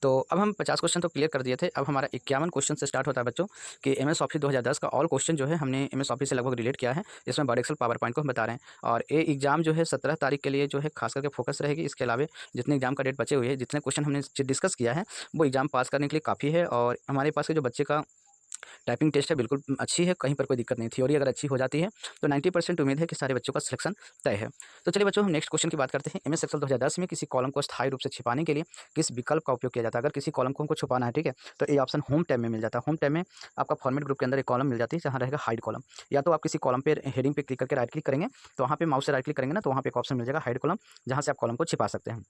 तो अब हम 50 क्वेश्चन तो क्लियर कर दिए थे। अब हमारा 51 क्वेश्चन से स्टार्ट होता है बच्चों कि एमएस ऑफिस 2010 का ऑल क्वेश्चन जो है हमने एमएस ऑफिस से लगभग रिलेट किया है। इसमें वर्ड एक्सेल पावर पॉइंट को हम बता रहे हैं और ये एग्जाम जो है 17 तारीख के लिए जो है खास करके फोकस रहेगी। इसके अलावा जितने एग्जाम का डेट बचे हुए हैं, जितने क्वेश्चन हमने डिस्कस किया है, वो एग्जाम पास करने के लिए काफ़ी है। और हमारे पास के जो बच्चे का टाइपिंग टेस्ट है बिल्कुल अच्छी है, कहीं पर कोई दिक्कत नहीं। थ्योरी अगर अच्छी हो जाती है तो 90% उम्मीद है कि सारे बच्चों का सिलेक्शन तय है। तो चलिए बच्चों, हम नेक्स्ट क्वेश्चन की बात करते हैं। एमएस एक्सेल 2010 में किसी कॉलम को स्थायी रूप से छिपाने के लिए किस विकल्प का उपयोग किया जाता है? अगर किसी कॉलम को हमको छुपाना है, ठीक है, तो ये ऑप्शन होम टैब में मिल जाता है। होम टैब में आपका फॉर्मेट ग्रुप के अंदर एक कॉलम मिल जाती है जहाँ रहेगा हाइड कॉलम। या तो आप किसी कॉलम पे हेडिंग पे क्लिक करके राइट क्लिक करेंगे, तो वहाँ पे माउस से राइट क्लिक करेंगे ना, तो वहाँ पे एक ऑप्शन मिल जाएगा हाइड कॉलम, जहाँ से आप कॉलम को छिपा सकते हैं।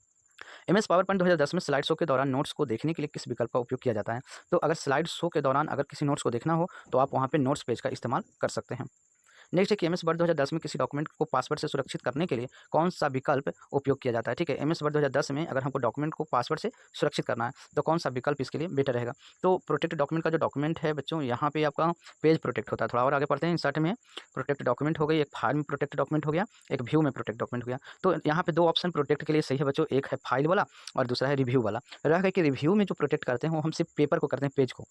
एमएस पावर पॉइंट 2010 में स्लाइड शो के दौरान नोट्स को देखने के लिए किस विकल्प का उपयोग किया जाता है? तो अगर स्लाइड शो के दौरान अगर किसी नोट्स को देखना हो तो आप वहाँ पे नोट्स पेज का इस्तेमाल कर सकते हैं। नेक्स्ट है कि एमएस वर्ड 2010 में किसी डॉक्यूमेंट को पासवर्ड से सुरक्षित करने के लिए कौन सा विकल्प उपयोग किया जाता है? ठीक है, एमएस वर्ड 2010 में अगर हमको डॉक्यूमेंट को पासवर्ड से सुरक्षित करना है तो कौन सा विकल्प इसके लिए बेटर रहेगा? तो प्रोटेक्ट डॉक्यूमेंट का जो डॉक्यूमेंट है बच्चों, यहाँ पे आपका पेज प्रोटेक्ट होता है। थोड़ा और आगे पढ़ते हैं। इंसर्ट में प्रोटेक्ट डॉक्यूमेंट हो गई, एक फाइल में प्रोटेक्ट डॉक्यूमेंट हो गया, एक व्यू में प्रोटेक्ट डॉक्यूमेंट हो गया। तो यहाँ पे दो ऑप्शन प्रोटेक्ट के लिए सही है बच्चों, एक है फाइल वाला और दूसरा है रिव्यू वाला। रह गया कि रिव्यू में जो प्रोटेक्ट करते हैं वो हम सिर्फ पेपर को करते हैं, पेज को।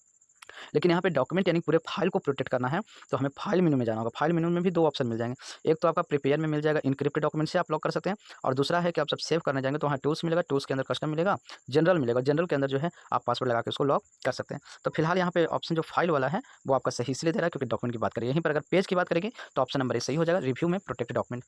लेकिन यहाँ पे डॉक्यूमेंट यानी पूरे फाइल को प्रोटेक्ट करना है तो हमें फाइल मेनू में जाना होगा। फाइल मेनू में भी दो ऑप्शन मिल जाएंगे। एक तो आपका प्रिपेयर में मिल जाएगा, इनक्रिप्टेड डॉक्यूमेंट से आप लॉक कर सकते हैं। और दूसरा है कि आप जब सेव करने जाएंगे तो वहाँ टूल्स मिलेगा, टूल्स के अंदर कस्टम मिलेगा, जनरल मिलेगा, जनरल के अंदर जो है आप पासवर्ड लगा के उसको लॉक कर सकते हैं। तो फिलहाल यहाँ पे ऑप्शन जो फाइल वाला है वो आपका सही इसलिए दे रहा है क्योंकि डॉक्यूमेंट की बात करें। यहीं पर अगर पेज की बात करेंगे तो ऑप्शन नंबर ए सही हो जाएगा, रिव्यू में प्रोटेक्ट डॉक्यूमेंट।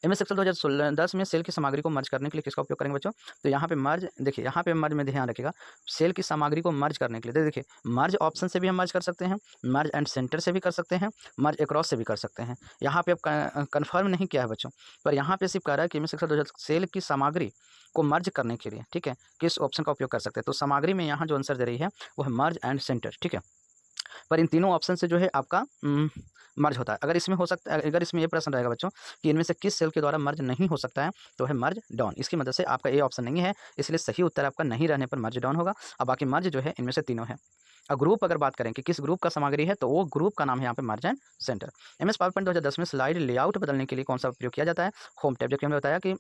एमएस एक्सेल 2010 में सेल की सामग्री को मर्ज करने के लिए किसका उपयोग करेंगे बच्चों? तो यहाँ पे मर्ज, देखिए यहाँ पे मर्ज में ध्यान रखिएगा, सेल की सामग्री को मर्ज करने के लिए देखिए मर्ज ऑप्शन से भी हम मर्ज कर सकते हैं, मर्ज एंड सेंटर से भी कर सकते हैं, मर्ज अक्रॉस से भी कर सकते हैं। यहाँ पे अब कन्फर्म नहीं किया है बच्चों, पर यहाँ पे सिर्फ कह रहा है कि एमएस एक्सेल 2010 सेल की सामग्री को मर्ज करने के लिए, ठीक है, किस ऑप्शन का उपयोग कर सकते हैं? तो सामग्री में यहाँ जो आंसर दे रही है वो है मर्ज एंड सेंटर, ठीक है। पर इन तीनों ऑप्शन से जो है आपका मर्ज होता है। अगर इसमें हो सकता है, अगर इसमें ये प्रश्न रहेगा बच्चों कि इनमें से किस सेल के द्वारा मर्ज नहीं हो सकता है, तो है मर्ज डाउन। इसकी मदद से आपका ये ऑप्शन नहीं है, इसलिए सही उत्तर आपका नहीं रहने पर मर्ज डाउन होगा। अब बाकी मर्ज जो है इनमें से तीनों है। और ग्रुप अगर बात करें कि किस ग्रुप का सामग्री है, तो वो ग्रुप का नाम है यहाँ पे मर्ज and centre. MS power point 2010 में स्लाइड लेआउट बदलने के लिए कौन सा उपयोग किया जाता है? Home tab. जबकि हमने बताया कि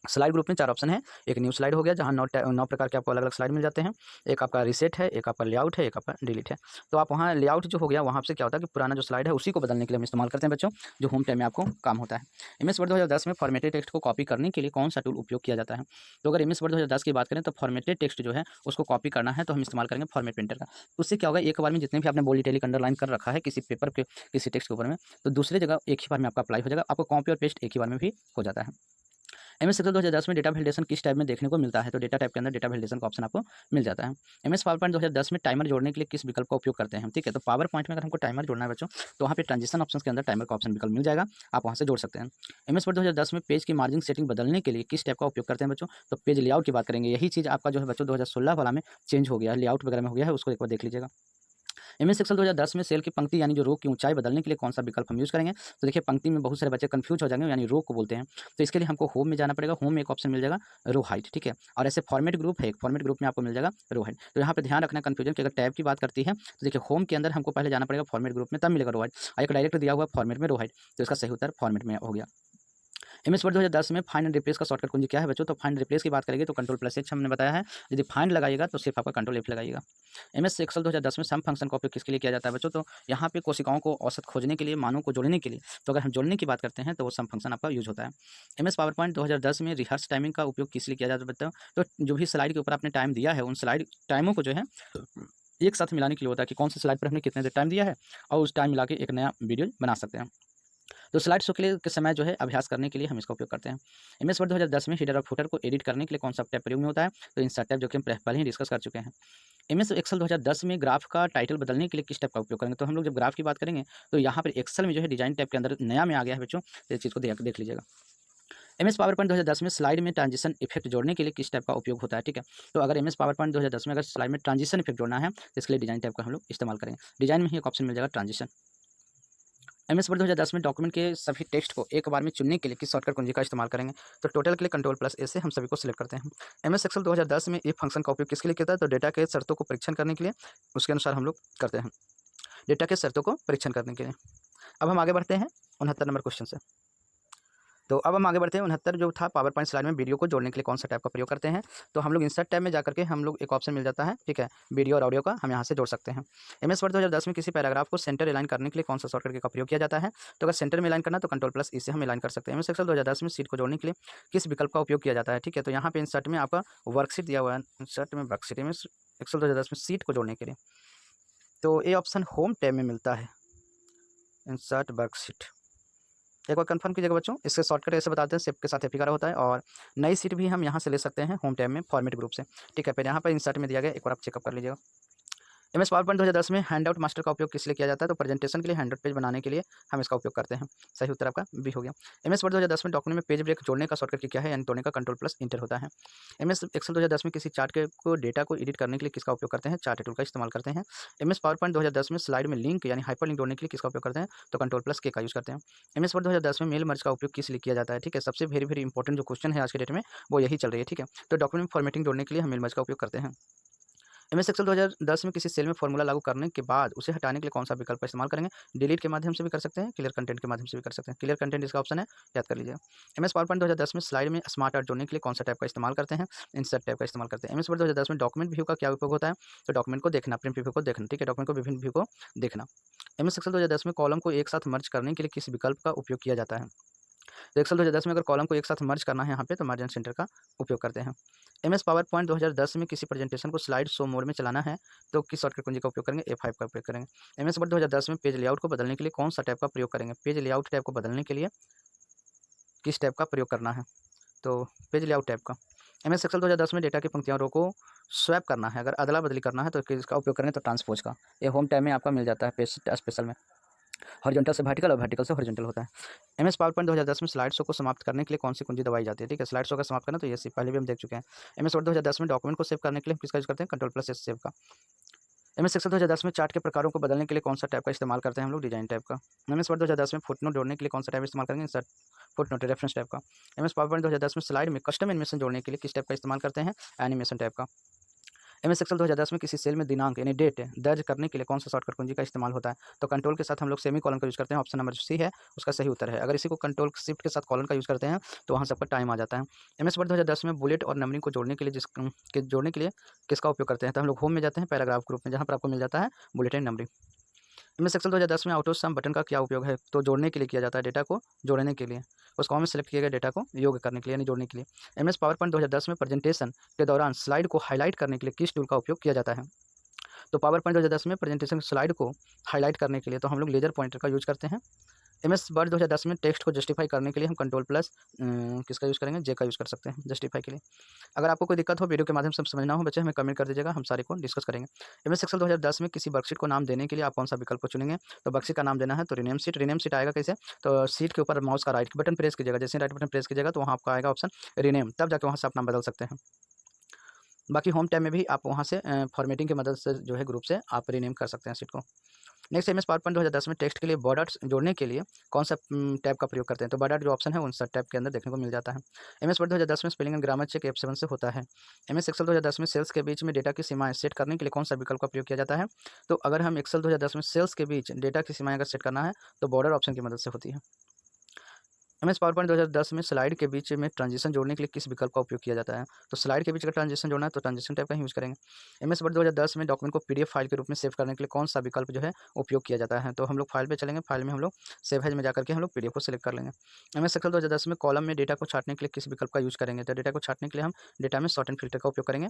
स्लाइड ग्रुप में 4 ऑप्शन है। एक न्यू स्लाइड हो गया जहाँ 9 प्रकार के आपको अलग अलग स्लाइड मिल जाते हैं। एक आपका रीसेट है, एक आपका लेआउट है, एक आपका डिलीट है। तो आप वहाँ लेआउट जो हो गया वहाँ से क्या होता है कि पुराना जो स्लाइड है उसी को बदलने के लिए हम इस्तेमाल करते हैं बच्चों, जो होम टैब में आपको काम होता है। एमएस वर्ड 2010 में फॉर्मेटेड टेक्स्ट को कॉपी करने के लिए कौन सा टूल उपयोग किया जाता है? तो अगर एमएस वर्ड 2010 की बात करें तो फॉर्मेटेड टेक्स्ट जो है उसको कॉपी करना है तो हम इस्तेमाल करेंगे फॉर्मेट प्रिंटर का। उससे क्या होगा, एक बार में जितने भी आपने बोल्ड इटैलिक अंडरलाइन कर रखा है किसी पेपर के किसी टेक्स्ट के ऊपर में, तो दूसरी जगह एक ही बार में आपका अप्लाई हो जाएगा, आपको कॉपी और पेस्ट एक ही बार में भी हो जाता है। एमएस एक्सेल 2010 में डेटा वैलिडेशन किस टाइप में देखने को मिलता है? तो डेटा टाइप के अंदर डेटा वैलिडेशन का ऑप्शन आपको मिल जाता है। एमएस पावर पॉइंट 2010 में टाइमर जोड़ने के लिए किस विकल्प का उपयोग करते हैं? ठीक है, तो पावर पॉइंट में अगर हमको टाइमर जोड़ना है बच्चों, तो वहाँ पे ट्रांजिशन ऑप्शन के अंदर टाइमर का ऑप्शन विकल्प मिल जाएगा, आप वहाँ से जोड़ सकते हैं। एमएस वर्ड 2010 में पेज की मार्जिन सेटिंग बदलने के लिए किस टाइप का उपयोग करते हैं बच्चों? तो पेज लेआउट की बात करेंगे। यही चीज़ आपका जो है बच्चों 2016 वाला में चेंज हो गया है, लेआउट वगैरह में हो गया है, उसको एक बार देख लीजिएगा। एमएस एक्सेल 2010 में सेल की पंक्ति यानी जो रो की ऊंचाई बदलने के लिए कौन सा विकल्प हम यूज़ करेंगे? तो देखिए पंक्ति में बहुत सारे बच्चे कंफ्यूज हो जाएंगे, यानी रो को बोलते हैं। तो इसके लिए हमको होम में जाना पड़ेगा, होम में एक ऑप्शन मिल जाएगा रो हाइट, ठीक है। और ऐसे फॉर्मेट ग्रुप है, एक फॉर्मेट ग्रुप में आपको मिल जाएगा रो हाइट। तो यहाँ पे ध्यान रखना कन्फ्यूजन की अगर टैब की बात करती है तो देखिए होम के अंदर हमको पहले जाना पड़ेगा फॉर्मेट ग्रुप में, तब मिलेगा रो हाइट। और एक डायरेक्ट दिया हुआ फॉर्मेट में रो हाइट, तो इसका सही उत्तर फॉर्मेट में हो गया। एमएस वर्ड 2010 में फाइंड एंड रिप्लेस का शॉर्टकट कुंजी क्या है बच्चों? तो फाइंड रिप्लेस की बात करेंगे तो कंट्रोल+H हमने बताया है। यदि फाइंड लगाइएगा तो सिर्फ आपका कंट्रोल F लगाइएगा। एमएस एक्सेल 2010 में सम फंक्शन का उपयोग किसके लिए किया जाता है बच्चों? तो यहाँ पे कोशिकाओं को औसत खोजने के लिए, मानों को जोड़ने के लिए। तो अगर हम जोड़ने की बात करते हैं तो वो सम फंक्शन आपका यूज होता है। एमएस पावर पॉइंट 2010 में रिहर्स टाइमिंग का उपयोग किस लिए किया जाता है बच्चों? तो जो भी स्लाइड के ऊपर आपने टाइम दिया है उन स्लाइड टाइमों को जो है एक साथ मिलाने के लिए होता है कि कौन सी स्लाइड पर हमने कितने देर टाइम दिया है और उस टाइम मिला के एक नया वीडियो बना सकते हैं। तो स्लाइड शो के समय जो है अभ्यास करने के लिए हम इसका उपयोग करते हैं। एमएस वर्ड 2010 में हेडर और फुटर को एडिट करने के लिए कौन सा टैब प्रयोग में होता है? तो इंसर्ट टैब, जो कि हम पहले ही डिस्कस कर चुके हैं। एमएस एक्सेल 2010 में ग्राफ का टाइटल बदलने के लिए किस टैब का उपयोग करेंगे? तो हम लोग जब ग्राफ की बात करेंगे तो यहाँ पर एक्सेल में जो है डिजाइन टैब के अंदर नया में आ गया है बच्चों, तो इस चीज़ को देख लीजिएगा। एमएस पावर पॉइंट 2010 में स्लाइड में ट्रांजिशन इफेक्ट जोड़ने के लिए किस टैब का उपयोग होता है? ठीक है, तो अगर एमएस पावर पॉइंट 2010 में अगर स्लाइड में ट्रांजिशन इफेक्ट जोड़ना है तो इसके लिए डिजाइन टैब का हम लोग इस्तेमाल करेंगे। डिजाइन में ही एक ऑप्शन मिल जाएगा ट्रांजिशन। एमएस वर्ड 2010 में डॉक्यूमेंट के सभी टेक्स्ट को एक बार में चुनने के लिए किस शॉर्टकट कुंजी का इस्तेमाल करेंगे? तो टोटल के लिए कंट्रोल+A से हम सभी को सिलेक्ट करते हैं। एमएस एक्सेल 2010 में इफ फंक्शन का उपयोग किसके लिए किया था? तो डेटा के शर्तों को परीक्षण करने के लिए, उसके अनुसार हम लोग करते हैं, डेटा के शर्तों को परीक्षण करने के लिए। अब हम आगे बढ़ते हैं 69 नंबर क्वेश्चन से। तो अब हम आगे बढ़ते हैं। 69 जो था पावर पॉइंट स्लाइड में वीडियो को जोड़ने के लिए कौन सा टैब का प्रयोग करते हैं। तो हम लोग इंसर्ट टैब में जाकर के हम लोग एक ऑप्शन मिल जाता है, ठीक है, वीडियो और ऑडियो का, हम यहाँ से जोड़ सकते हैं। एमएस वर्ड 2010 में किसी पैराग्राफ को सेंटर अलाइन करने के लिए कौन सा शॉर्टकट का प्रयोग किया जाता है। तो अगर सेंटर में अलाइन करना तो कंट्रोल+ इससे हम अलाइन कर सकते हैं। एमएस एक्सेल 2010 में सीट को जोड़ने के लिए किस विकल्प का उपयोग किया जाता है, ठीक है। तो यहाँ पे इंसर्ट में आपका वर्कशीट दिया हुआ है, इंसर्ट में वर्कशीट, एमएस एक्सेल 2010 में सीट को जोड़ने के लिए तो ये ऑप्शन होम टैब में मिलता है, इंसर्ट वर्कशीट। एक बार कंफर्म कीजिएगा बच्चों। इसके शॉर्टकट ऐसे बताते हैं, सेव के साथ एफिकार होता है और नई सीट भी हम यहाँ से ले सकते हैं होम टैब में फॉर्मेट ग्रुप से, ठीक है। फिर यहाँ पर इंसर्ट में दिया गया, एक बार आप चेकअप कर लीजिएगा। एमएस पावर पॉइंट 2010 में हैंडआउट मास्टर का उपयोग किस लिए किया जाता है। तो प्रेजेंटेशन के लिए हैंडआउट पेज बनाने के लिए हम इसका उपयोग करते हैं। सही उत्तर आपका बी हो गया। एमएस वर्ड 2010 में डॉक्यूमेंट में पेज ब्रेक जोड़ने का शॉर्टकट क्या है, यानी तोड़ने का कंट्रोल+ इंटर होता है। एमएस एक्सेल 2010 में किसी चार्ट के को डेटा को एडिट करने के लिए किसका उपयोग करते हैं, चार्ट टूल का इस्तेमाल करते हैं। एमएस पावर पॉइंट 2010 में स्लाइड में लिंक यानी हाइपर लिंक जोड़ने के लिए किसका उपयोग करते हैं, तो कंट्रोल+ के का यूज करते हैं। एमएस वर्ड 2010 में मेल मर्ज का उपयोग किस लिए किया जाता है, ठीक है। सबसे वेरी वेरी इंपॉर्टेंट जो क्वेश्चन है आज के डेट में वो यही चल रही है, ठीक है। तो डॉक्यूमेंट फॉर्मेटिंग जोड़ने के लिए हम मेल मर्ज का उपयोग करते हैं। एमएस एक्सेल 2010 में किसी सेल में फॉर्मूला लागू करने के बाद उसे हटाने के लिए कौन सा विकल्प का इस्तेमाल करेंगे। डिलीट के माध्यम से भी कर सकते हैं, क्लियर कंटेंट के माध्यम से भी कर सकते हैं। क्लियर कंटेंट इसका ऑप्शन है, याद कर लीजिए। एमएस पावर पॉइंट 2010 में स्लाइड में स्मार्ट आर्ट जोड़ने के लिए कौन सा टैब का इस्तेमाल करते हैं, इंसर्ट टैब का इस्तेमाल करते हैं। एमएस वर्ड 2010 में डॉक्यूमेंट व्यू का क्या उपयोग होता है, तो डॉक्यूमेंट को देखना, प्रिंट व्यू को देखना, ठीक है, डॉक्यूमेंट को विभिन्न व्यू को देखना। एमएस एक्सेल 2010 में कॉलम को एक साथ मर्ज करने के लिए किस विकल्प का उपयोग किया जाता है। तो एक्सेल 2010 में अगर कॉलम को एक साथ मर्ज करना है यहाँ पे तो मार्जिन सेंटर का उपयोग करते हैं। एमएस पावर पॉइंट 2010 में किसी प्रेजेंटेशन को स्लाइड शो मोड में चलाना है तो किस शॉर्टकट कुंजी का उपयोग करेंगे, F5 का उपयोग करेंगे। एमएस वर्ड 2010 में पेज लेआउट को बदलने के लिए कौन सा टैब का प्रयोग करेंगे। पेज लेआउट टैब को बदलने के लिए किस टैब का प्रयोग करना है, तो पेज लेआउट टैब का। एमएस एक्सेल 2010 में डेटा की पंक्तियों रो को स्वैप करना है, अगर अदला बदली करना है तो किसका उपयोग करेंगे, तो ट्रांसपोज का। ये होम टैब में आपका मिल जाता है पेज स्पेशल में। हॉरिजॉन्टल से वर्टिकल और वर्टिकल से हॉरिजॉन्टल होता है। एमएस पावर पॉइंट 2010 में स्लाइड शो को समाप्त करने के लिए कौन सी कुंजी दबाई जाती है, ठीक है। स्लाइड शो का समाप्त करना तो ये पहले भी हम देख चुके हैं। एमएस वर्ड 2010 में डॉक्यूमेंट को सेव करने के लिए हम किसका यूज करते हैं, कंट्रोल+ सेव का। एमएस एक्सेल 2010 में चार्ट के प्रकारों को बदलने के लिए कौन सा टैब का इस्तेमाल करते हैं हम लोग, डिजाइन टैब का। एमएस वर्ड 2010 में फुटनोट जोड़ने के लिए कौन सा टैब इस्तेमाल करेंगे, इंसर्ट फुटनोट रेफरेंस टैब का। एमएस पावर पॉइंट 2010 में स्लाइड में कस्टम एनिमेशन जोड़ने के लिए किस टैब का इस्तेमाल करते हैं, एनिमेशन टैब का। एमएस एक्सेल 2010 में किसी सेल में दिनांक यानी डेट दर्ज करने के लिए कौन सा शॉर्टकट कुंजी का इस्तेमाल होता है, तो कंट्रोल के साथ हम लोग सेमी कॉलन का यूज करते हैं। ऑप्शन नंबर सी है उसका सही उत्तर है। अगर इसी को कंट्रोल शिफ्ट के साथ कॉलन का यूज करते हैं तो वहाँ सबका टाइम आ जाता है। एमएस वर्ड 2010 में बुलेट और नंबरिंग को जोड़ने के लिए जोड़ने के लिए किसका उपयोग करते हैं, तो हम लोग होम में जाते हैं, पैराग्राफ ग्रुप में, जहाँ पर आपको मिल जाता है bullet and numbering. MS Excel 2010 में ऑटो सम बटन का क्या उपयोग है, तो जोड़ने के लिए किया जाता है, डेटा को जोड़ने के लिए, उस कॉलम में सेलेक्ट किए गए डेटा को योग करने के लिए यानी जोड़ने के लिए। एमएस पावर पॉइंट 2010 में प्रेजेंटेशन के दौरान स्लाइड को हाईलाइट करने के लिए किस टूल का उपयोग किया जाता है। तो पावर पॉइंट 2010 में प्रेजेंटेशन स्लाइड को हाईलाइट करने के लिए तो हम लोग लेजर पॉइंटर का यूज करते हैं। एमएस वर्ड 2010 में टेक्स्ट को जस्टिफाई करने के लिए हम कंट्रोल+ किसका यूज़ करेंगे, जे का यूज़ कर सकते हैं जस्टिफाई के लिए। अगर आपको कोई दिक्कत हो वीडियो के माध्यम से समझना हो बच्चे हमें कमेंट कर दीजिएगा, हम सारे को डिस्कस करेंगे। एमएस एक्सेल 2010 में किसी वर्कशीट को नाम देने के लिए आप कौन सा विकल्प को चुनेंगे, तो वर्कशीट का नाम देना है तो रिनेम सीट। रिनेम सीट आएगा कैसे, तो सीट के ऊपर माउस का राइट बटन प्रेस कीजिएगा, जैसे राइट बटन प्रेस कीजिएगा तो वहाँ आपका आएगा ऑप्शन रिनेम, तब जाके वहाँ से आप नाम बदल सकते हैं। बाकी होम टैब में भी आप वहाँ से फॉर्मेटिंग की मदद से जो है ग्रुप से आप रीनेम कर सकते हैं सीट को। नेक्स्ट एमएस पावर पॉइंट 2010 में टेक्स्ट के लिए बॉर्डर्स जोड़ने के लिए कौन सा टैब का प्रयोग करते हैं, तो बॉर्डर जो ऑप्शन है उन सब टैब के अंदर देखने को मिल जाता है। एमएस वर्ड 2010 में spelling and grammar check F7 से होता है। एमएस एक्सेल 2010 में सेल्स के बीच में डेटा की सीमाएं सेट करने के लिए कौन सा विकल्प का प्रयोग किया जाता है, तो अगर हम एक्सेल 2010 में सेल्स के बीच डेटा की सीमाएं अगर सेट करना है तो बॉर्डर ऑप्शन की मदद से होती है। एमएस पावर पॉइंट 2010 में स्लाइड के बीच में ट्रांजिशन जोड़ने के लिए किस विकल्प का उपयोग किया जाता है, तो स्लाइड के बीच अगर ट्रांजिशन जोड़ना है तो ट्रांजिशन टाइप का यूज़ करेंगे। एमएस वर्ड 2010 में डॉक्यूमेंट को पीडीएफ फाइल के रूप में सेव करने के लिए कौन सा विकल्प जो है उपयोग किया जाता है, तो हम लोग फाइल पे चलेंगे, फाइल में हम लोग सेव एज में जाकर के हम लोग पीडीएफ को सिलेक्ट कर लेंगे। एमएस एक्सेल 2010 में कॉलम में डेटा को छाटने के लिए किस विकल्प का यूज़ करेंगे, तो डेटा को छाटने के लिए हम डेटा में शॉर्ट एंड फिल्टर का उपयोग करेंगे।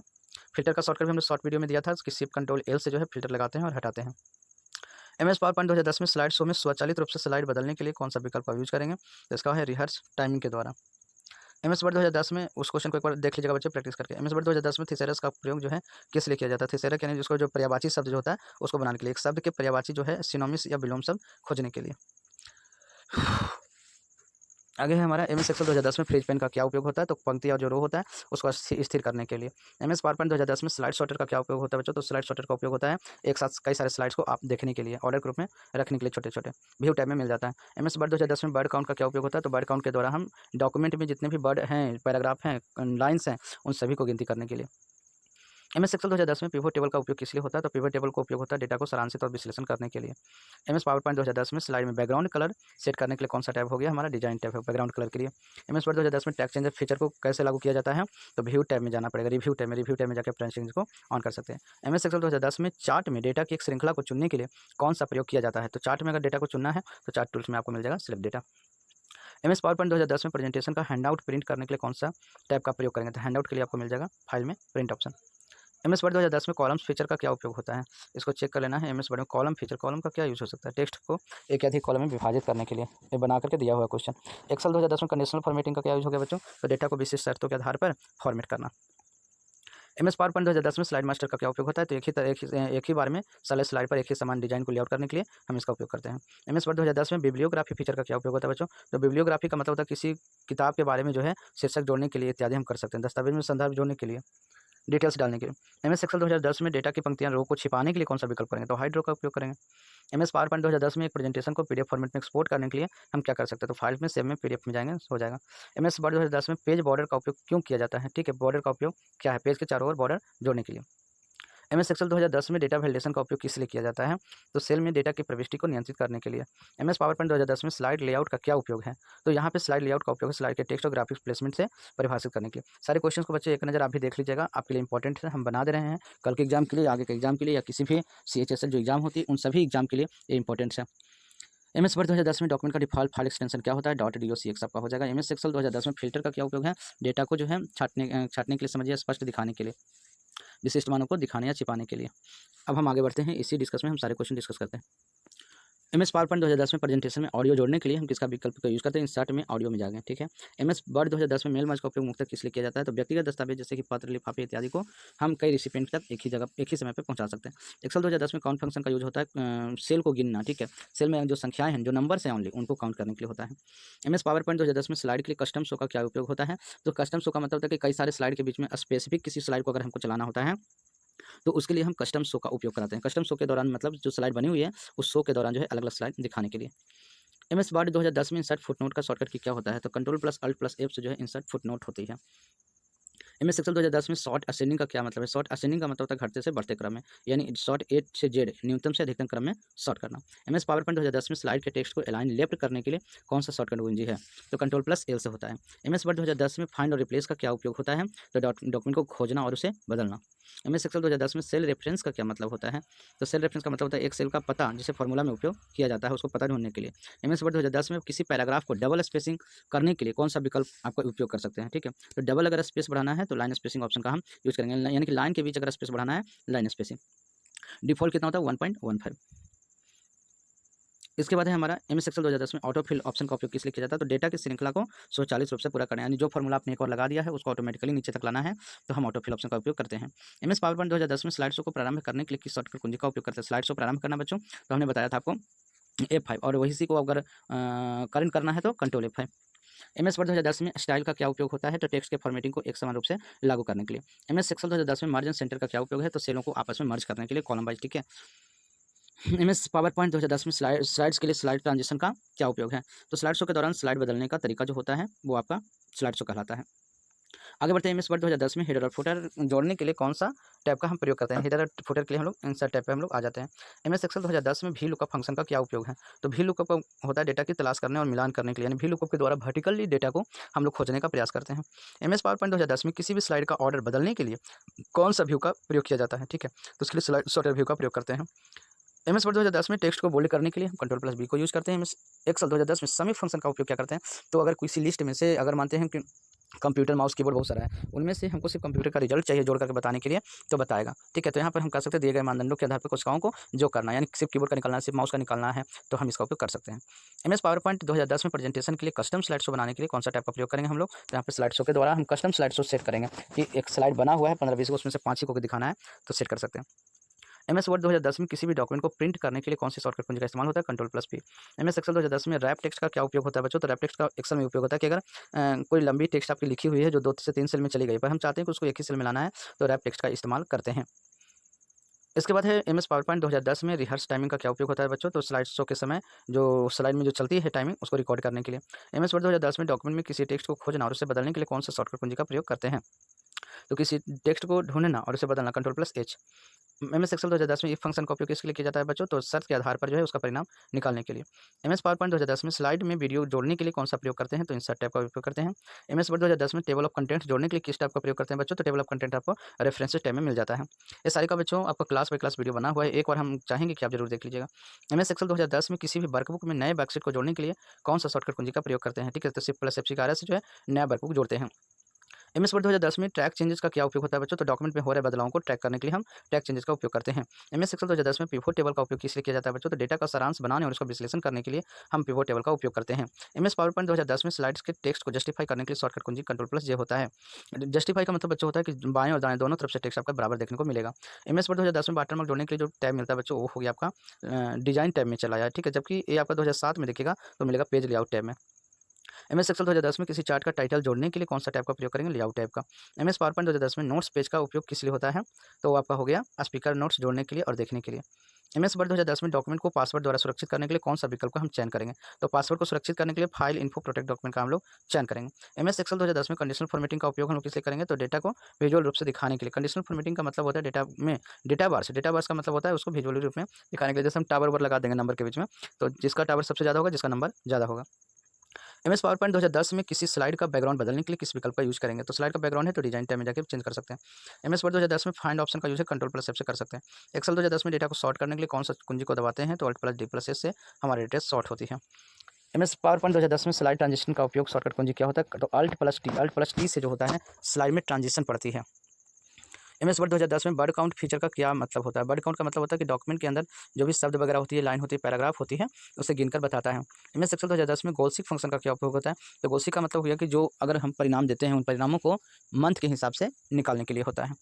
फिल्टर का शॉर्टकट भी हमने शॉर्ट वीडियो में दिया था, उसकी शिफ्ट कंट्रोल L से जो है फिल्टर लगाते हैं और हटाते हैं। एमएस पावर पॉइंट 2010 में स्लाइड शो में स्वचालित रूप से स्लाइड बदलने के लिए कौन सा विकल्प का यूज करेंगे, तो इसका है रिहर्स टाइमिंग के द्वारा। एमएस वर्ड 2010 में उस क्वेश्चन को एक बार देख लीजिएगा बच्चे प्रैक्टिस करके। एमएस वर्ड 2010 में थिसेरस का प्रयोग जो है किस लिए किया जाता है, थिसेरस यानी जिसको जो पर्यायवाची शब्द जो होता है उसको बनाने के लिए, एक शब्द के पर्यायवाची जो है सिनोनिम्स या विलोम शब्द खोजने के लिए। आगे है हमारा एमएस एक्सेल 2010 में फ्रीज पेन का क्या उपयोग होता है, तो पंक्ति और जो रो होता है उसको स्थिर करने के लिए। एमएस पावर पॉइंट 2010 में स्लाइड सॉर्टर का क्या उपयोग होता है बच्चों, तो स्लाइड सॉर्टर का उपयोग होता है एक साथ कई सारे स्लाइड्स को आप देखने के लिए, ऑर्डर ग्रुप में रखने के लिए, छोटे छोटे व्यू टैब में मिल जाता है। एमएस वर्ड 2010 में वर्ड काउंट का क्या उपयोग होता है, तो वर्ड काउंट के द्वारा हम डॉक्यूमेंट में जितने भी वर्ड हैं, पैराग्राफ हैं, लाइन्स हैं, उन सभी को गिनती करने के लिए। एमएस एक्सेल 2010 में पिवट टेबल का उपयोग किस लिए होता है? तो पिवट टेबल का उपयोग होता है डेटा को सारांशित और विश्लेषण करने के लिए। एमएस पावर पॉइंट 2010 में स्लाइड में बैकग्राउंड कलर सेट करने के लिए कौन सा टैब हो गया? हमारा डिजाइन टैब है बैकग्राउंड कलर के लिए। एमएस वर्ड 2010 में टेक्स्ट चेंजर फीचर को कैसे लागू किया जाता है? तो व्यू टैब में जाना पड़ेगा, रिव्यू टैब में जाकर प्रेफरेंस चेंज को ऑन कर सकते हैं। एमएस एक्सेल 2010 में चार्ट में डेटा की एक श्रृंखला को चुनने के लिए कौन सा प्रयोग किया जाता है? तो चार्ट में अगर डेटा को चुनना है तो चार्ट टूल्स में आपको मिल जाएगा select data. MS power point 2010 में प्रेजेंटेशन का हैंडआउट प्रिंट करने के लिए कौन सा टैब का प्रयोग करेंगे? तो हैंडआउट के लिए आपको मिल जाएगा फाइल में प्रिंट ऑप्शन। एमएस वर्ड 2010 में कॉलम्स फीचर का क्या उपयोग होता है? इसको चेक कर लेना है। एमएस वर्ड में कॉलम फीचर, कॉलम का क्या यूज़ हो सकता है? टेक्स्ट को एक या अधिक कॉलम में विभाजित करने के लिए ये बना करके दिया हुआ क्वेश्चन। एक्सेल 2010 में कंडीशनल फॉर्मेटिंग का क्या यूज़ हो गया बच्चों? तो डेटा को विशिष्ट शर्तों के आधार पर फॉर्मेट करना। एमएस पावर पॉइंट 2010 में स्लाइड मास्टर का क्या उपयोग होता है? तो एक ही बार में सारे स्लाइड पर एक ही समान डिजाइन को लेआउट करने के लिए हम इसका उपयोग करते हैं। एमएस वर्ड 2010 में बिब्लियोग्राफी फीचर का क्या उपयोग होता है बच्चों? तो बिब्लियोग्राफी का मतलब होता है किसी किताब के बारे में जो है शीर्षक जोड़ने के लिए इत्यादि हम कर सकते हैं। दस्तावेज में संदर्भ जोड़ने के लिए, डिटेल्स डालने के लिए। एमएस एक्सेल 2010 में डेटा की पंक्तियां रो को छिपाने के लिए कौन सा विकल्प करेंगे? तो हाइड रो का उपयोग करेंगे। एमएस पावर पॉइंट 2010 में एक प्रेजेंटेशन को पीडीएफ फॉर्मेट में एक्सपोर्ट करने के लिए हम क्या कर सकते हैं? तो फाइल में सेव में पीडीएफ में जाएंगे हो जाएगा। एमएस वर्ड 2010 में पेज बॉर्डर का उपयोग क्यों किया जाता है? ठीक है, बॉर्डर का उपयोग क्या है? पेज के चारों ओर बॉर्डर जोड़ने के लिए। एमएस एक्सेल 2010 में डेटा वैलिडेशन का उपयोग किस लिए किया जाता है? तो सेल में डेटा की प्रविष्टि को नियंत्रित करने के लिए। एमएस पावर पॉइंट 2010 में स्लाइड लेआउट का क्या उपयोग है? तो यहाँ पे स्लाइड लेआउट का उपयोग है स्लाइड के टेक्स्ट और ग्राफिक्स प्लेसमेंट से परिभाषित करने के लिए। सारे क्वेश्चन को बच्चे एक नज़र आप भी देख लीजिएगा, आपके लिए इंपॉर्टेंट है, हम बना दे रहे हैं कल के एग्जाम के लिए, आगे के एग्जाम के लिए, या किसी भी CHSL जो एग्जाम होती है उन सभी एग्जाम के लिए ये इंपॉर्टेंट है। एमएस वर्ड 2010 में डॉक्यूमेंट का डिफॉल्ट फाइल एक्सटेंशन क्या होता है? .docx आपका हो जाएगा। एमएस एक्सेल 2010 में फिल्टर का क्या उपयोग है? डेटा को जो है छाटने के लिए, समझिए स्पष्ट दिखाने के लिए, विशिष्ट मानों को दिखाने या छिपाने के लिए। अब हम आगे बढ़ते हैं, इसी डिस्कस में हम सारे क्वेश्चन डिस्कस करते हैं। एमएस पावर पॉइंट 2010 में प्रेजेंटेशन में ऑडियो जोड़ने के लिए हम किसका विकल्प का यूज़ करते हैं? इंसर्ट में ऑडियो में जाएंगे, ठीक है। एमएस वर्ड 2010 में मेल मर्ज का उपयोग मुख्यतः किस लिए किया जाता है? तो व्यक्तिगत दस्तावेज जैसे कि पत्र, लिफाफे इत्यादि को हम कई रिसिपेंट तक एक ही जगह एक ही समय पर पहुंचा सकते हैं। एक्सेल 2010 में काउंट फंक्शन का यूज होता है सेल को गिनना, ठीक है। सेल में जो संख्याएं हैं, जो नंबर्स हैं ओनली, उनको काउंट करने के लिए होता है। एमएस पावर पॉइंट 2010 में स्लाइड के लिए कस्टम शो का क्या उपयोग होता है? तो कस्टम शो का मतलब होता है कि कई सारे स्लाइड के बीच में स्पेसिफिक किसी स्लाइड को अगर हमको चलाना होता है तो उसके लिए हम कस्टम शो का उपयोग कराते हैं। कस्टम शो के दौरान मतलब जो स्लाइड बनी हुई है उस शो के दौरान जो है अलग अलग स्लाइड दिखाने के लिए। एमएस वर्ड 2010 में इंसर्ट फुटनोट का शॉर्टकट की क्या होता है? तो control plus alt plus F से जो है इंसर्ट फुटनोट होती है। एमएस एक्सेल 2010 में शॉर्ट असेंडिंग का क्या मतलब है? शॉर्ट असेंडिंग का मतलब होता है घटते से बढ़ते क्रम में, यानी शॉर्ट ए से जेड न्यूनतम से अधिकतम क्रम में शॉर्ट करना। एमएस पावर पॉइंट 2010 में स्लाइड के टेक्स्ट को अलाइन लेफ्ट करने के लिए कौन सा शॉर्टकट कुंजी है? तो कंट्रोल प्लस एल से होता है। एमएस वर्ड 2010 में फाइंड और रिप्लेस का क्या उपयोग होता है? तो डॉक्यूमेंट को खोजना और उसे बदलना। एमएस एक्सेल 2010 में सेल रेफरेंस का क्या मतलब होता है? तो सेल रेफरेंस का मतलब होता है एक सेल का पता जिसे फॉर्मूला में उपयोग किया जाता है उसको पता ढूंढने के लिए। एमएस वर्ड 2010 में किसी पैराग्राफ को डबल स्पेसिंग करने के लिए कौन सा विकल्प आपका उपयोग कर सकते हैं? ठीक है, तो डबल अगर स्पेस बढ़ाना है तो लाइन स्पेसिंग ऑप्शन का हम यूज करेंगे, यानी कि लाइन के बीच अगर स्पेस बढ़ाना है, लाइन स्पेसिंग। डिफॉल्ट कितना होता है? 1.15। इसके बाद है हमारा एमएस एक्सेल 2010 में ऑटो फिल ऑप्शन का उपयोग किस लिए किया जाता है? तो डेटा की श्रृंखला को स्वचालित रूप से पूरा करना, यानी जो फॉर्मूला आपने एक और लगा दिया है उसको ऑटोमेटिकली नीचे तक लाना है, तो हम ऑटो फिल ऑप्शन का उपयोग करते हैं। एमएस पावर पॉइंट 2010 में स्लाइड शो को प्रारंभ करने के लिए किस शॉर्टकट कुंजी का उपयोग करते हैं? स्लाइड शो प्रारंभ करना बच्चों, तो हमने बताया था आपको F5, और वही सी को अगर करंट करना है तो कंट्रोल F5। एमएस वर्ड 2010 में स्टाइल का क्या उपयोग होता है? तो टेक्स्ट के फॉर्मेटिंग को एक समान रूप से लागू करने के लिए। एमएस एक्सेल 2010 में मार्जिन सेंटर का क्या उपयोग है? तो सेलों को आपस में मर्ज करने के लिए, कॉलम वाइज, ठीक है। एमएस पावर पॉइंट 2010 में स्लाइड्स के लिए स्लाइड ट्रांजिशन का क्या उपयोग है? तो स्लाइड शो के दौरान स्लाइड बदलने का तरीका जो होता है वो आपका स्लाइड शो कहलाता है। आगे बढ़ते हैं, एमएस वर्ड 2010 में हेडर और फुटर जोड़ने के लिए कौन सा टैब का हम प्रयोग करते हैं? हेडर और फुटर के लिए हम लोग इंसर्ट टैब पे हम लोग आ जाते हैं। एमएस एक्सेल 2010 में वी लुकअप फंक्शन का क्या उपयोग है? तो वी लुकअप का होता है डेटा की तलाश करने और मिलान करने के लिए, यानी वी लुकअप के द्वारा वर्टिकली डेटा को हम लोग खोजने का प्रयास करते हैं। एमएस पावर पॉइंट 2010 में किसी भी स्लाइड का ऑर्डर बदलने के लिए कौन सा व्यू का प्रयोग किया जाता है? ठीक है, तो उसके लिए स्लाइड सॉर्टर व्यू का प्रयोग करते हैं। एमएस वर्ड 2010 में टेक्स्ट को बोल्ड करने के लिए हम कंट्रोल प्लस बी को यूज़ करते हैं। एमएस एक्सेल 2010 में समी फंक्शन का उपयोग क्या करते हैं? तो अगर किसी लिस्ट में से अगर मानते हैं कि कंप्यूटर, माउस, कीबोर्ड बहुत सारा है, उनमें से हमको सिर्फ कंप्यूटर का रिजल्ट चाहिए जोड़ करके बताने के लिए, तो बताएगा, ठीक है। तो यहाँ पर हम कर सकते हैं दिए गए मानदंडों के आधार पर कोशिकाओं को जो करना है, यानी सिर्फ कीबोर्ड का निकालना है, सिर्फ माउस का निकालना है, तो हम इसका उपयोग कर सकते हैं। एमएस पावर पॉइंट 2010 में प्रेजेंटेशन के लिए कस्टम स्लाइड शो बनाने के लिए कौन सा टाइप का प्रयोग करेंगे हम लोग? तो यहाँ पर स्लाइड शो के द्वारा हम कस्टम स्लाइड शो सेट करेंगे कि एक स्लाइड बना हुआ है 15-20 को, उसमें से 5 ही को दिखाना है, तो सेट कर सकते हैं। एमएस वर्ड 2010 में किसी भी डॉक्यूमेंट को प्रिंट करने के लिए कौन सी शॉर्टकट कुंजी का इस्तेमाल होता है? Control plus P. MS Excel 2010 में रैप टेक्स्ट का क्या उपयोग होता है बच्चों? तो रैप टेक्स्ट का एक्सेल में उपयोग होता है कि अगर कोई लंबी टेक्स्ट आपकी लिखी हुई है जो 2 से 3 सेल में चली गई, पर हम चाहते हैं कि उसको एक ही सेल में लाना है, तो रैप टेक्स्ट का इस्तेमाल करते हैं। इसके बाद है एमएस पावर पॉइंट 2010 में रिहर्स टाइमिंग का क्या उपयोग होता है बच्चों? तो स्लाइड शो के समय जो स्लाइड में जो चलती है टाइमिंग, उसको रिकॉर्ड करने के लिए। एमएस वर्ड 2010 में डॉक्यूमेंट में किसी टेक्स्ट को खोजना और उसे बदलने के लिए कौन सा शॉर्टकट कुंजी का प्रयोग करते हैं? तो किसी टेक्स्ट को ढूंढना और उसे बदलना Ctrl+H। MS एक्सेल 2010 में इफ फंक्शन का उपयोग किसके लिए किया जाता है बच्चों? तो शर्त के आधार पर जो है उसका परिणाम निकालने के लिए। MS पावर पॉइंट 2010 में स्लाइड में वीडियो जोड़ने के लिए कौन सा प्रयोग करते हैं? तो इंसर्ट टैब का उपयोग करते हैं। MS वर्ड 2010 में टेबल ऑफ कंटेंट जोड़ने के लिए किस टैब का प्रयोग करते हैं बच्चों? तो टेबल ऑफ कंटेंट आपको रेफरेंसेस टैब में मिल जाता है। ये सारी का बच्चों आपका क्लास बाय क्लास वीडियो बना हुआ है, एक बार हम चाहेंगे कि आप जरूर देख लीजिएगा। MS एक्सेल 2010 में किसी भी वर्कबुक में नए वर्कशीट को जोड़ने के लिए कौन सा शॉर्टकट कुंजी का प्रयोग करते हैं? ठीक है, तो Shift+F से जो है नया वर्कबुक जोड़ते हैं। MS वर्ड 2010 में ट्रैक चेंजेस का क्या उपयोग होता है बच्चों? तो डॉक्यूमेंट में हो रहे बदलावों को ट्रैक करने के लिए हम ट्रैक चेंजेस का उपयोग करते हैं। MS एक्सेल 2010 में पिवोट टेबल का उपयोग किस लिए किया जाता है बच्चों? तो डेटा का सारांश बनाने और उसका विश्लेषण करने के लिए हम पिवोट टेबल का उपयोग करते हैं। MS पावर पॉइंट 2010 में स्लाइड्स के टेक्स्ट को जस्टिफाई करने के लिए शॉर्टकट कुंजी Ctrl+J होता है। जस्टिफाई का मतलब बच्चों होता है कि बाएं और दाएं दोनों तरफ से टेक्स्ट आपका बराबर देखने को मिलेगा। MS वर्ड 2010 में वाटरमार्क जोड़ने के लिए जो टैब मिलता है बच्चों वो हो गया आपका डिजाइन टैब में चला जाए, ठीक है, जबकि ये आपका 2007 में देखिएगा तो मिलेगा पेज लेआउट टैब में। MS एक्सेल 2010 में किसी चार्ट का टाइटल जोड़ने के लिए कौन सा टैब का प्रयोग करेंगे? लेआउट टैब का। MS पावर पॉइंट 2010 में नोट्स पेज का उपयोग किस लिए होता है? तो वो आपका हो गया स्पीकर नोट्स जोड़ने के लिए और देखने के लिए। MS वर्ड 2010 में डॉक्यूमेंट को पासवर्ड द्वारा सुरक्षित करने के लिए कौन सा विकल्प को हम चयन करेंगे? तो पासवर्ड को सुरक्षित करने के लिए फाइल इन्फो प्रोटेक्ट डॉक्यूमेंट का हम लोग चयन करेंगे। MS एक्सेल 2010 में कंडीशनल फॉर्मेटिंग का उपयोग हम लोग किस लिए करेंगे? तो डेटा को विजुअल रूप से दिखाने के लिए। कंडीशनल फॉर्मेटिंग का मतलब होता है डेटा में डेटा बार्स का मतलब होता है उसको विजुअल रूप में दिखाने के लिए। जैसे हम टावर लगा देंगे नंबर के बीच में, तो जिसका टावर सबसे ज़्यादा होगा जिसका नंबर ज़्यादा होगा। MS पावर पॉइंट 2010 में किसी स्लाइड का बैकग्राउंड बदलने के लिए किस विकल्प का यूज़ करेंगे? तो स्लाइड का बैकग्राउंड है तो डिजाइन टैब में जाके चेंज कर सकते हैं। MS वर्ड 2010 में फाइंड ऑप्शन का यूज़ है Ctrl+F से कर सकते हैं। एक्सेल 2010 में डेटा को सॉर्ट करने के लिए कौन सा कुंजी को दबाते हैं? तो Alt+D+S से हमारी डेटा सॉर्ट होती है। MS पावर पॉइंट 2010 में स्लाइड ट्रांजिशन का उपयोग शॉर्टकट कुंजी क्या होता है? तो Alt+T से जो होता है स्लाइड में ट्रांजिशन पड़ती है। MS वर्ड 2010 में वर्ड काउंट फीचर का क्या मतलब होता है? वर्ड काउंट का मतलब होता है कि डॉक्यूमेंट के अंदर जो भी शब्द वगैरह होती है, लाइन होती है, पैराग्राफ होती है, उसे गिनकर बताता है। MS एक्सेल 2010 में गोल सीक फंक्शन का क्या उपयोग होता है? तो गोल सीक का मतलब हुआ कि जो अगर हम परिणाम देते हैं उन परिणामों को मंथ के हिसाब से निकालने के लिए होता है।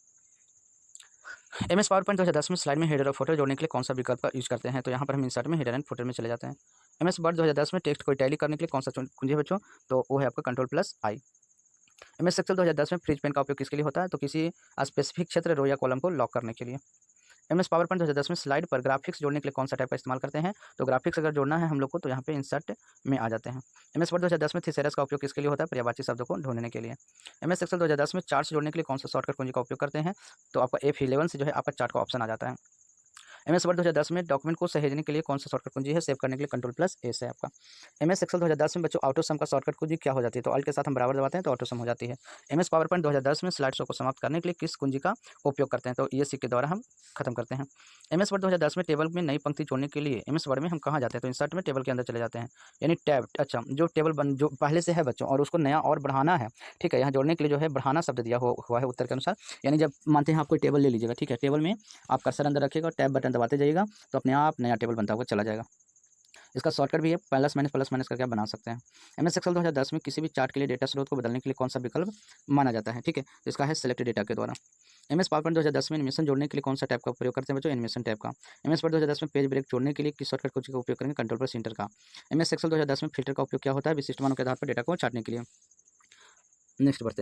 MS पावर पॉइंट 2010 में स्लाइड में हेडर और फोटो जोड़ने के लिए कौन सा विकल्प का यूज करते हैं? तो यहाँ पर हम इंसर्ट में हेडर एंड फोटो में चले जाते हैं। MS वर्ड 2010 में टेक्स्ट को इटैलिक करने के लिए कौन सा कुंजी है बच्चों? तो वो है आपका Ctrl+I। MS एक्सेल 2010 में फ्रीज पेन का उपयोग किसके लिए होता है? तो किसी स्पेसिफिक क्षेत्र, रो या कॉलम को लॉक करने के लिए। MS पावर पॉइंट 2010 में स्लाइड पर ग्राफिक्स जोड़ने के लिए कौन सा टैब का इस्तेमाल करते हैं? तो ग्राफिक्स अगर जोड़ना है हम लोग को तो यहाँ पे इंसर्ट में आ जाते हैं। MS वर्ड 2010 में थिसरस का उपयोग किसके लिए होता है? पर्यायवाची शब्दों को ढूंढने के लिए। MS एक्सेल 2010 में चार्ट्स जोड़ने के लिए कौन सा शॉर्टकट कुंजी का उपयोग करते हैं? तो आपका F11 से जो है आपका चार्ट का ऑप्शन आ जाता है। MS वर्ड 2010 में डॉक्यूमेंट को सहेजने के लिए कौन सा शॉर्टकट कुंजी है? सेव करने के लिए Ctrl+S है आपका। MS एक्सेल 2010 में बच्चों ऑटो सम का शॉर्टकट कुंजी क्या हो जाती है? तो अल्ट के साथ हम बराबर दबाते हैं तो ऑटो सम हो जाती है। MS पावर पॉइंट 2010 में स्लाइड शो को समाप्त करने के लिए किस कुंजी का उपयोग करते हैं? तो ESC के द्वारा हम खत्म करते हैं। MS वर्ड 2010 में टेबल में नई पंक्ति जोड़ने के लिए MS वर्ड में हम कहाँ जाते हैं? तो इंसर्ट में टेबल के अंदर चले जाते हैं, यानी टैब। अच्छा, जो टेबल जो पहले से है बच्चों और उसको नया और बढ़ाना है, ठीक है, यहाँ जोड़ने के लिए जो है बढ़ाना शब्द दिया हुआ है उत्तर के अनुसार। यानी जब मानते हैं आप कोई टेबल ले लीजिएगा, ठीक है, टेबल में आप कर्सर अंदर रखिएगा और टैब बटन दबाते जाइएगा तो अपने आप नया टेबल बनता हुआ चला जाएगा। इसका शॉर्टकट भी है प्लस माइनस करके आप बना सकते हैं। MS एक्सेल 2010 में किसी भी चार्ट के लिए डेटा स्रोत को बदलने के लिए कौन सा विकल्प माना जाता है? ठीक है, तो इसका है सेलेक्ट डेटा के द्वारा। MS पावर पॉइंट 2010 में एनिमेशन जोड़ने के लिए कौन सा टैब का प्रयोग करते हैं बच्चों? एनिमेशन टैब का। MS वर्ड 2010 में पेज ब्रेक जोड़ने के लिए किस शॉर्टकट कुंजी का उपयोग करेंगे? Ctrl+Enter का। MS एक्सेल 2010 में फिल्टर का उपयोग क्या होता है? विशिष्ट मानों के आधार पर डेटा को छांटने के लिए। नेक्स्ट बढ़ते हैं।